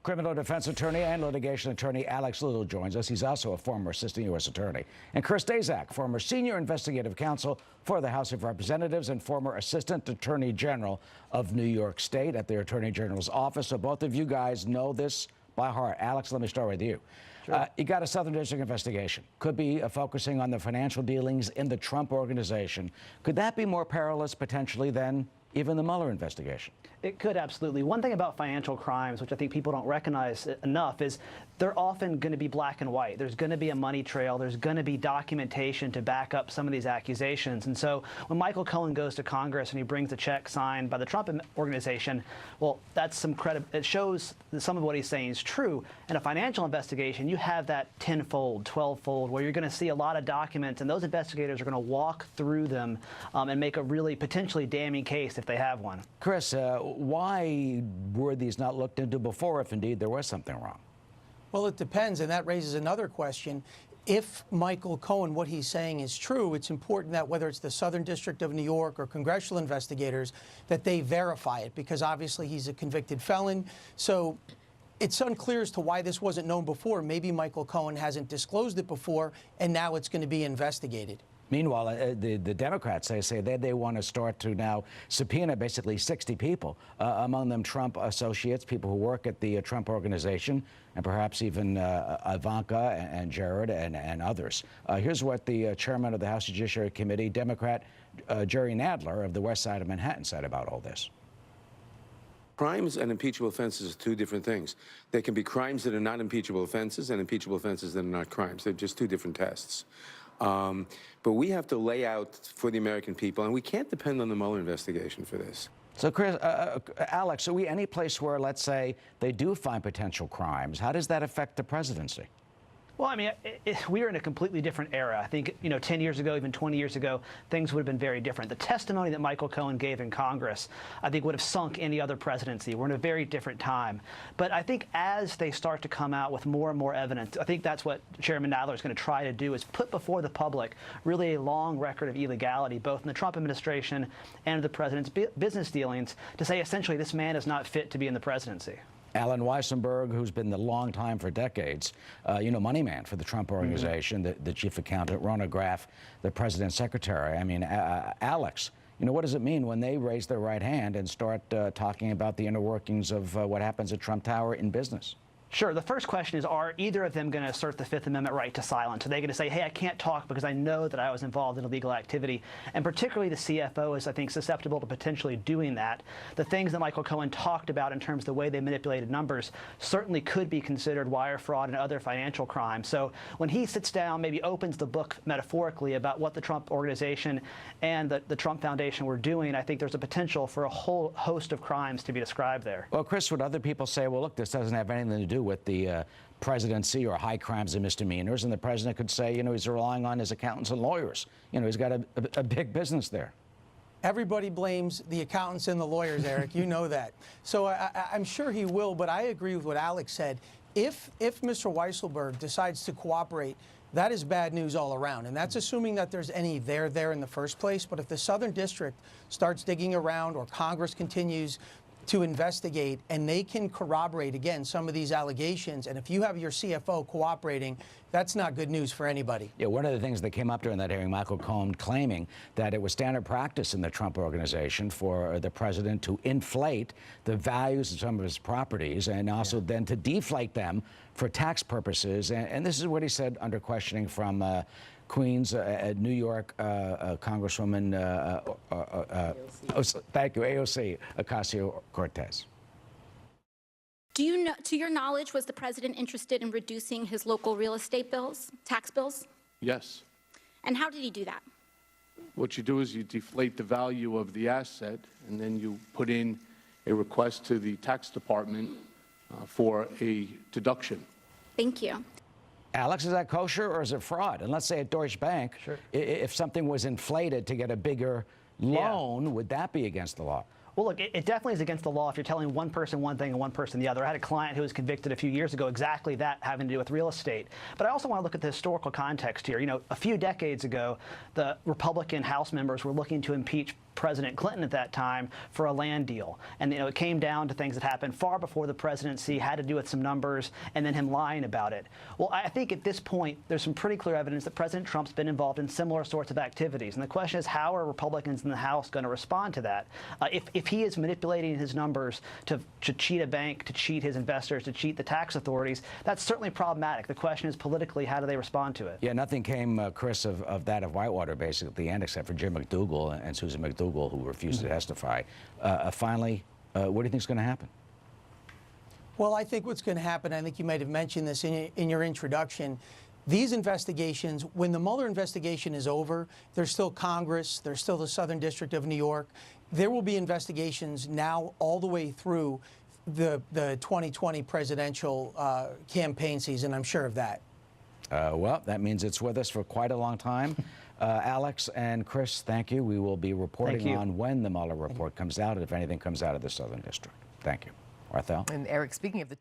Criminal defense attorney and litigation attorney Alex Little joins us. He's also a former assistant U.S. attorney. And Chris Daszak, former senior investigative counsel for the House of Representatives and former assistant attorney general of New York State at the attorney general's office. So both of you guys know this by heart. Alex, let me start with you. Sure. You got a Southern District investigation. Could be focusing on the financial dealings in the Trump organization. Could that be more perilous potentially than even the Mueller investigation? It could, absolutely. One thing about financial crimes, which I think people don't recognize enough, is they're often going to be black and white. There's going to be a money trail. There's going to be documentation to back up some of these accusations. And so when Michael Cohen goes to Congress and he brings a check signed by the Trump organization, well, that's some credit. It shows that some of what he's saying is true. In a financial investigation, you have that 10-fold, 12-fold, where you're going to see a lot of documents, and those investigators are going to walk through them and make a really potentially damning case if they have one. Chris, why were these not looked into before, if indeed there was something wrong? Well, it depends, and that raises another question. If Michael Cohen, what he's saying is true, it's important that whether it's the Southern District of New York or congressional investigators, that they verify it, because obviously he's a convicted felon. So it's unclear as to why this wasn't known before. Maybe Michael Cohen hasn't disclosed it before, and now it's going to be investigated. Meanwhile, the Democrats, say they want to start to now subpoena basically 60 people, among them Trump associates, people who work at the Trump organization, and perhaps even Ivanka and Jared and others. Here's what the chairman of the House Judiciary Committee, Democrat Jerry Nadler of the west side of Manhattan, said about all this. Crimes and impeachable offenses are two different things. There can be crimes that are not impeachable offenses and impeachable offenses that are not crimes. They're just two different tests. But we have to lay out for the American people, and we can't depend on the Mueller investigation for this. So, Chris, Alex, are we any place where, let's say, they do find potential crimes? How does that affect the presidency? Well, I mean, we are in a completely different era. I think, 10 years ago, even 20 years ago, things would have been very different. The testimony that Michael Cohen gave in Congress, I think, would have sunk any other presidency. We're in a very different time. But I think as they start to come out with more and more evidence, I think that's what Chairman Nadler is going to try to do, is put before the public really a long record of illegality, both in the Trump administration and the president's business dealings, to say essentially this man is not fit to be in the presidency. Alan Weissenberg, who's been the long time for decades, money man for the Trump organization, the chief accountant, Rona Graff, the president's secretary. I mean, Alex, what does it mean when they raise their right hand and start talking about the inner workings of what happens at Trump Tower in business? Sure. The first question is, are either of them going to assert the Fifth Amendment right to silence? Are they going to say, hey, I can't talk because I know that I was involved in illegal activity? And particularly the CFO is, I think, susceptible to potentially doing that. The things that Michael Cohen talked about in terms of the way they manipulated numbers certainly could be considered wire fraud and other financial crimes. So when he sits down, maybe opens the book metaphorically about what the Trump organization and the Trump Foundation were doing, I think there's a potential for a whole host of crimes to be described there. Well, Chris, would other people say, well, look, this doesn't have anything to do with the presidency or high crimes and misdemeanors, and the president could say, he's relying on his accountants and lawyers. He's got a big business there. Everybody blames the accountants and the lawyers, Eric. You know that. So I'm sure he will, but I agree with what Alex said. If Mr. Weisselberg decides to cooperate, that is bad news all around, and that's assuming that there's any there in the first place. But if the Southern District starts digging around, or Congress continues to investigate, and they can corroborate, again, some of these allegations, and if you have your CFO cooperating, that's not good news for anybody. Yeah, one of the things that came up during that hearing, Michael Cohen claiming that it was standard practice in the Trump organization for the president to inflate the values of some of his properties and also then to deflate them for tax purposes. And this is what he said under questioning from Queens, New York Congresswoman, thank you, AOC Ocasio-Cortez. Do you know, to your knowledge, was the president interested in reducing his local real estate bills, tax bills? Yes. And how did he do that? What you do is you deflate the value of the asset, and then you put in a request to the tax department for a deduction. Thank you. Alex, is that kosher or is it fraud? And let's say at Deutsche Bank, sure, if something was inflated to get a bigger loan, would that be against the law? Well, look, it definitely is against the law if you're telling one person one thing and one person the other. I had a client who was convicted a few years ago, exactly that, having to do with real estate. But I also want to look at the historical context here. A few decades ago, the Republican House members were looking to impeach President Clinton at that time for a land deal. And it came down to things that happened far before the presidency, had to do with some numbers, and then him lying about it. Well, I think at this point, there's some pretty clear evidence that President Trump's been involved in similar sorts of activities. And the question is, how are Republicans in the House going to respond to that? If he is manipulating his numbers to cheat a bank, to cheat his investors, to cheat the tax authorities, that's certainly problematic. The question is, politically, how do they respond to it? Yeah, nothing came, Chris, of that of Whitewater, basically, at the end, except for Jim McDougal and Susan McDougal, who refused to testify. Finally, what do you think is going to happen? Well, I think what's going to happen, I think you might have mentioned this in your introduction, these investigations, when the Mueller investigation is over, there's still Congress, there's still the Southern District of New York. There will be investigations now all the way through the 2020 presidential campaign season. I'm sure of that. Well, that means it's with us for quite a long time. Alex and Chris, thank you. We will be reporting on when the Mueller report comes out, if anything comes out of the Southern District. Thank you. Arthel? And Eric, speaking of the